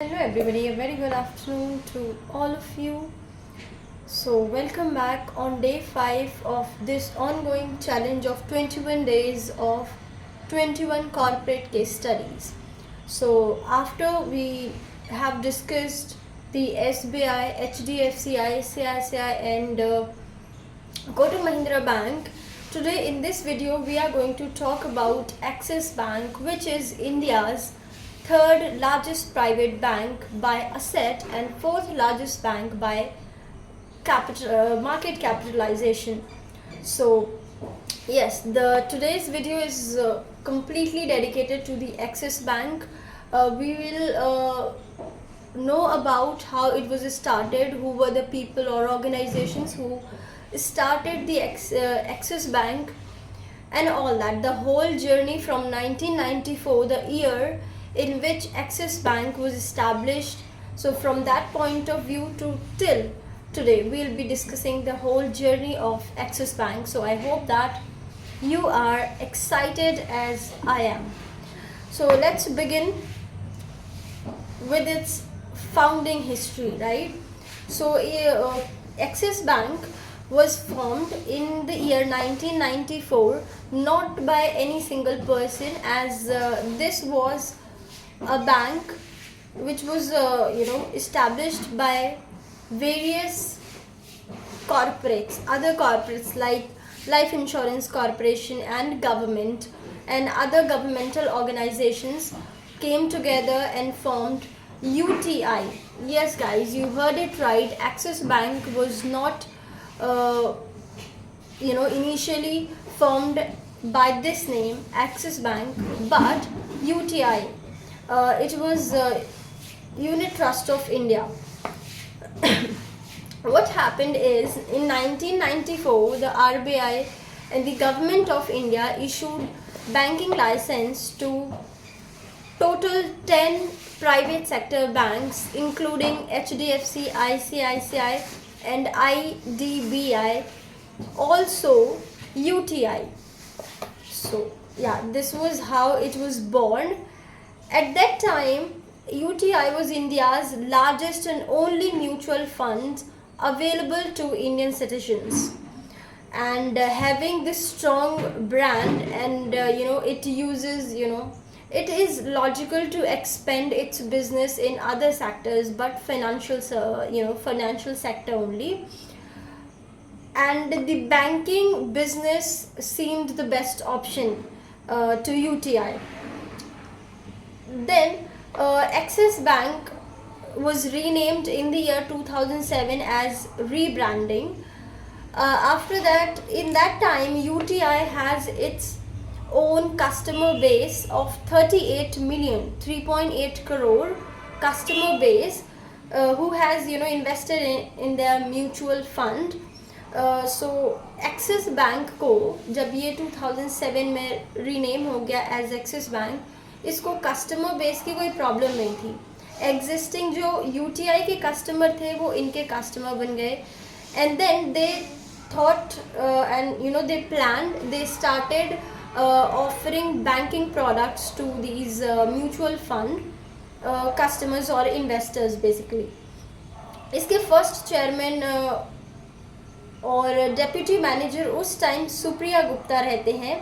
Hello everybody, a very good afternoon to all of you. So welcome back on day 5 of this ongoing challenge of 21 days of 21 corporate case studies. So after we have discussed the SBI, HDFC, ICICI and Kotak Mahindra Bank, today in this video we are going to talk about Axis Bank, which is India's third largest private bank by asset and fourth largest bank by market capitalization. So yes, the today's video is completely dedicated to the Axis Bank. We will know about how it was started, who were the people or organizations who started the Axis Bank, and all that. The whole journey from 1994, the year in which Axis Bank was established. So from that point of view to till today, we'll be discussing the whole journey of Axis Bank. So I hope that you are excited as I am. So let's begin with its founding history, right? So Axis Bank was formed in the year 1994, not by any single person, as this was a bank which was established by various other corporates like Life Insurance Corporation and government and other governmental organizations came together and formed UTI. Yes guys, you heard it right. Axis Bank was not initially formed by this name, Axis Bank, but UTI. It was Unit Trust of India. What happened is, in 1994, the RBI and the government of India issued banking license to total 10 private sector banks, including HDFC, ICICI and IDBI, also UTI. So yeah, this was how it was born. At that time, UTI was India's largest and only mutual fund available to Indian citizens. And having this strong brand, and it uses, it is logical to expand its business in other sectors, but financial sector only. And the banking business seemed the best option to UTI. Then Axis Bank was renamed in the year 2007 as rebranding. After that, in that time, UTI has its own customer base of 38 million, 3.8 crore customer base, who has invested in their mutual fund. So Axis Bank को जब ये 2007 में rename हो गया as axis bank, इसको customer base की कोई problem नहीं थी. एग्जिस्टिंग जो यूटीआई के कस्टमर थे वो इनके कस्टमर बन गए. And then they thought and they plan, they started offering banking products to these mutual fund customers or investors basically. इसके फर्स्ट चेयरमैन और डेप्यूटी मैनेजर उस टाइम सुप्रिया गुप्ता रहते हैं.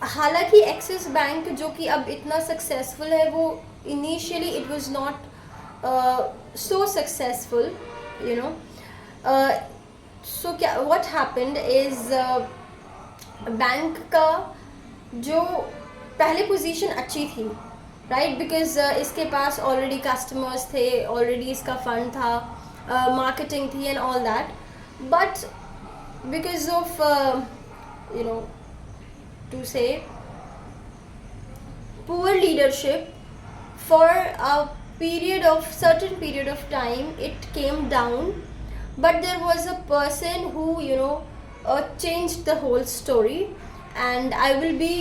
हालांकि एक्सिस बैंक जो कि अब इतना सक्सेसफुल है, वो initially it was not so successful, so क्या व्हाट हैपेंड इज, बैंक का जो पहले पोजीशन अच्छी थी, राइट, बिकॉज इसके पास ऑलरेडी कस्टमर्स थे, ऑलरेडी इसका फंड था, मार्केटिंग थी and all that. But because of to say poor leadership, for a certain period of time it came down. But there was a person who changed the whole story, and I will be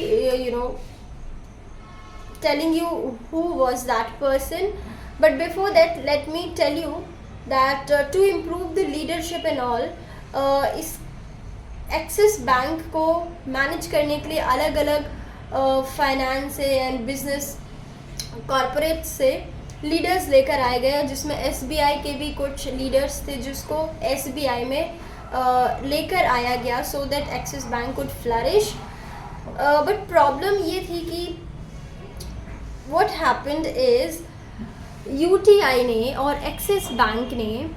telling you who was that person. But before that, let me tell you that to improve the leadership and all, इस axis bank को manage करने के लिए अलग अलग finance से and business corporate से leaders लेकर आए गए, जिसमें एसबीआई के भी कुछ लीडर्स थे जिसको एसबीआई में लेकर आया गया so that axis bank could flourish. But problem ये थी कि व्हाट हैपेंड इज यूटीआई ने और एक्सिस बैंक ने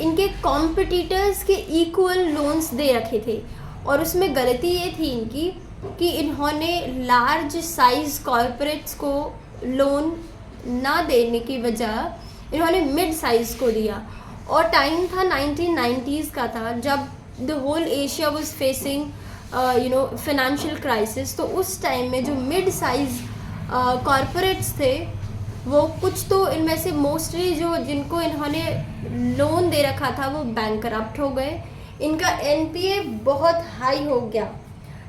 इनके कॉम्पिटिटर्स के इक्वल लोन्स दे रखे थे, और उसमें गलती ये थी इनकी कि इन्होंने लार्ज साइज कॉरपोरेट्स को लोन ना देने की वजह इन्होंने मिड साइज को दिया। और टाइम था 1990s का था, जब the whole Asia was facing financial crisis. तो उस टाइम में जो मिड साइज कॉरपोरेट्स थे वो कुछ तो इनमें से मोस्टली जो जिनको इन्होंने लोन दे रखा था वो बैंकरप्ट हो गए, इनका एनपीए बहुत हाई हो गया।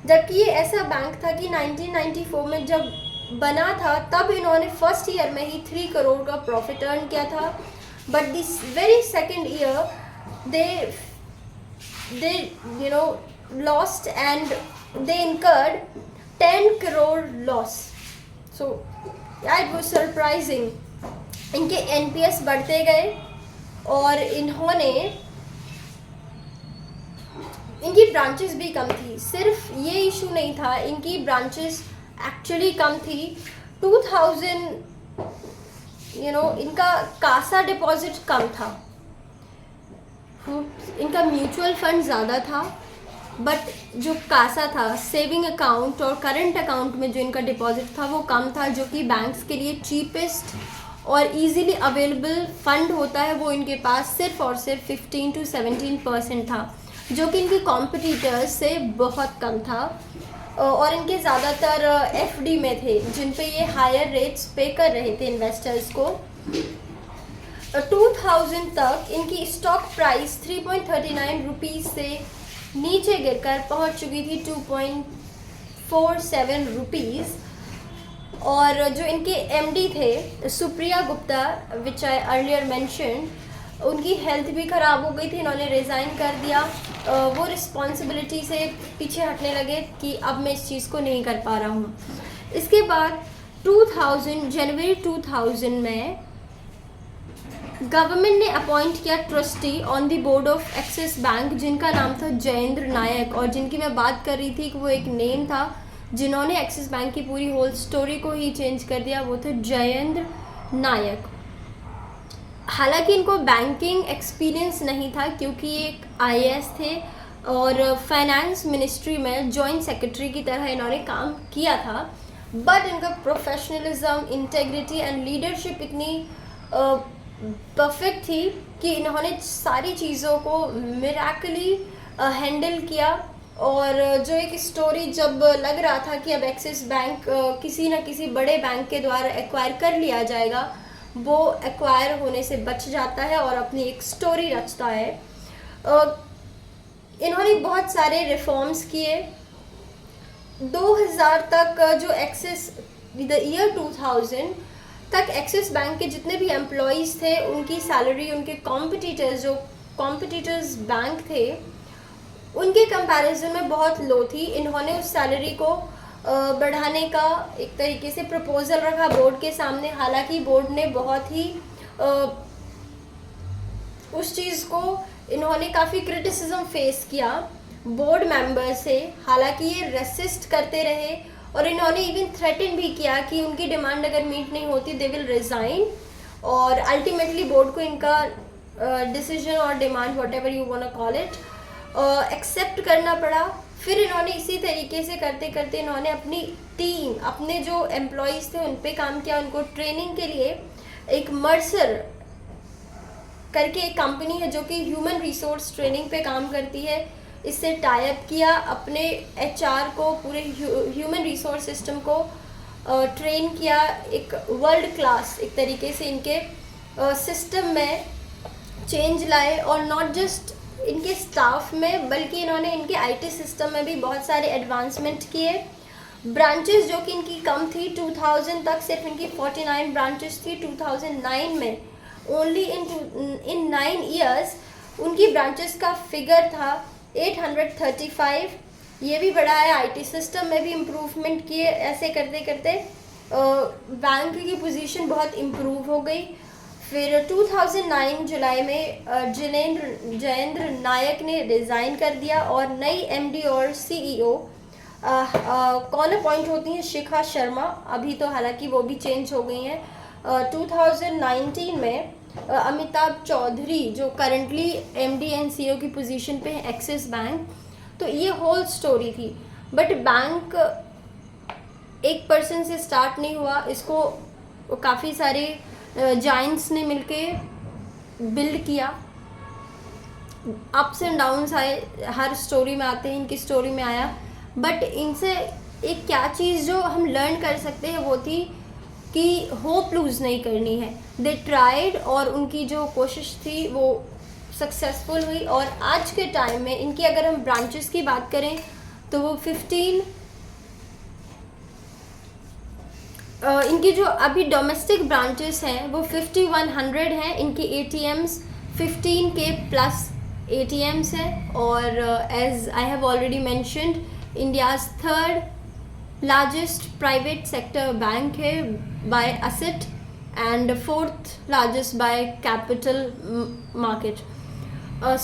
जबकि ये ऐसा बैंक था कि 1994 में जब बना था तब इन्होंने फर्स्ट ईयर में ही 3 करोड़ का प्रॉफिट अर्न किया था, but this very second year they lost and they incurred 10 crore loss. So it was surprising. इनके एनपीएस बढ़ते गए और इन्होंने इनकी ब्रांचेस भी कम थी। सिर्फ ये इशू नहीं था, इनकी ब्रांचेस एक्चुअली कम थी। 2000 इनका कासा डिपॉजिट कम था, इनका म्यूचुअल फंड ज़्यादा था, बट जो कासा था सेविंग अकाउंट और करंट अकाउंट में जो इनका डिपॉजिट था वो कम था, जो कि बैंक्स के लिए चीपेस्ट और इजीली अवेलेबल फंड होता है वो इनके पास सिर्फ और सिर्फ 15 to 17% था, जो कि इनके कॉम्पिटिटर्स से बहुत कम था। और इनके ज़्यादातर एफडी में थे जिन पे ये हायर रेट्स पे कर रहे थे इन्वेस्टर्स को। 2000 तक इनकी स्टॉक प्राइस 3.39 रुपीज़ से नीचे गिरकर पहुंच चुकी थी 2.47 रुपीज़। और जो इनके एमडी थे सुप्रिया गुप्ता, विच आई अर्लियर मेंशन, उनकी हेल्थ भी ख़राब हो गई थी, इन्होंने रिज़ाइन कर दिया। वो रिस्पॉन्सिबिलिटी से पीछे हटने लगे कि अब मैं इस चीज़ को नहीं कर पा रहा हूँ। इसके बाद जनवरी 2000 में गवर्नमेंट ने अपॉइंट किया trustee on the board of axis bank, जिनका नाम था जयेंद्र नायक। और जिनकी मैं बात कर रही थी कि वो एक नेम था जिन्होंने एक्सिस बैंक की पूरी होल स्टोरी को ही चेंज कर दिया, वो थे जयेंद्र नायक। हालांकि इनको बैंकिंग एक्सपीरियंस नहीं था क्योंकि ये एक आईएएस थे और फाइनेंस मिनिस्ट्री में जॉइंट सेक्रेटरी की तरह इन्होंने काम किया था, बट इनका प्रोफेशनलिज्म, इंटेग्रिटी एंड लीडरशिप इतनी परफेक्ट थी कि इन्होंने सारी चीज़ों को मिरेकली हैंडल किया। और जो एक स्टोरी जब लग रहा था कि अब एक्सिस बैंक किसी न किसी बड़े बैंक के द्वारा एक्वायर कर लिया जाएगा, वो एक्वायर होने से बच जाता है और अपनी एक स्टोरी रचता है। इन्होंने बहुत सारे रिफॉर्म्स किए। 2000 तक जो एक्सिस द ईयर 2000 तक एक्सिस बैंक के जितने भी एम्प्लॉयज़ थे उनकी सैलरी उनके कॉम्पिटिटर्स बैंक थे उनके कंपैरिजन में बहुत लो थी। इन्होंने उस सैलरी को बढ़ाने का एक तरीके से प्रपोजल रखा बोर्ड के सामने, हालांकि बोर्ड ने बहुत ही उस चीज़ को इन्होंने काफ़ी क्रिटिसिज्म फेस किया बोर्ड मेंबर से। हालांकि ये रेसिस्ट करते रहे और इन्होंने इवन थ्रेटन भी किया कि उनकी डिमांड अगर मीट नहीं होती दे विल रिज़ाइन, और अल्टीमेटली बोर्ड को इनका डिसीजन और demand whatever you want to call it accept करना पड़ा। फिर इन्होंने इसी तरीके से करते करते इन्होंने अपनी टीम, अपने जो एम्प्लॉयज़ थे उन पे काम किया। उनको ट्रेनिंग के लिए एक मर्सर करके एक कंपनी है जो कि ह्यूमन रिसोर्स ट्रेनिंग पे काम करती है, इससे टाई अप किया। अपने एचआर को, पूरे ह्यूमन रिसोर्स सिस्टम को ट्रेन किया। एक वर्ल्ड क्लास एक तरीके से इनके सिस्टम में चेंज लाए, और नॉट जस्ट इनके स्टाफ में बल्कि इन्होंने इनके आईटी सिस्टम में भी बहुत सारे एडवांसमेंट किए। ब्रांचेस जो कि इनकी कम थी, 2000 तक सिर्फ इनकी 49 ब्रांचेस थी। 2009 में ओनली इन 9 ईयर्स उनकी ब्रांचेस का फिगर था 835। ये भी बढ़ा है, आईटी सिस्टम में भी इम्प्रूवमेंट किए। ऐसे करते करते बैंक की पोजीशन बहुत इम्प्रूव हो गई। फिर 2009 जुलाई में जयेंद्र नायक ने रिज़ाइन कर दिया और नई एमडी और सीईओ कौन अपॉइंट होती हैं? शिखा शर्मा। अभी तो हालांकि वो भी चेंज हो गई हैं। 2019 में अमिताभ चौधरी जो करंटली एमडी एंड सीईओ की पोजीशन पे है एक्सिस बैंक। तो ये होल स्टोरी थी। बट बैंक एक पर्सन से स्टार्ट नहीं हुआ, इसको काफ़ी सारे जाइंट्स ने मिलके बिल्ड किया। अप्स एंड डाउन्स आए, हर स्टोरी में आते हैं, इनकी स्टोरी में आया। बट इनसे एक क्या चीज़ जो हम लर्न कर सकते हैं वो थी कि होप लूज़ नहीं करनी है। दे ट्राइड और उनकी जो कोशिश थी वो सक्सेसफुल हुई। और आज के टाइम में इनकी अगर हम ब्रांचेस की बात करें तो वो 15 इनकी जो अभी डोमेस्टिक ब्रांचेस हैं वो 5100 हैं। इनकी ATMs 15K प्लस ATMs हैं। और as I have already mentioned, India's third largest private sector bank है by asset and fourth largest by capital market.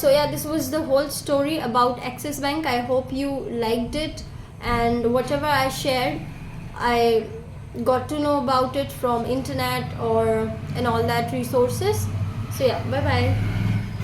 So yeah, this was the whole story about Axis Bank. I hope you liked it, and whatever I shared, I got to know about it from internet or and all that resources. So yeah, bye bye.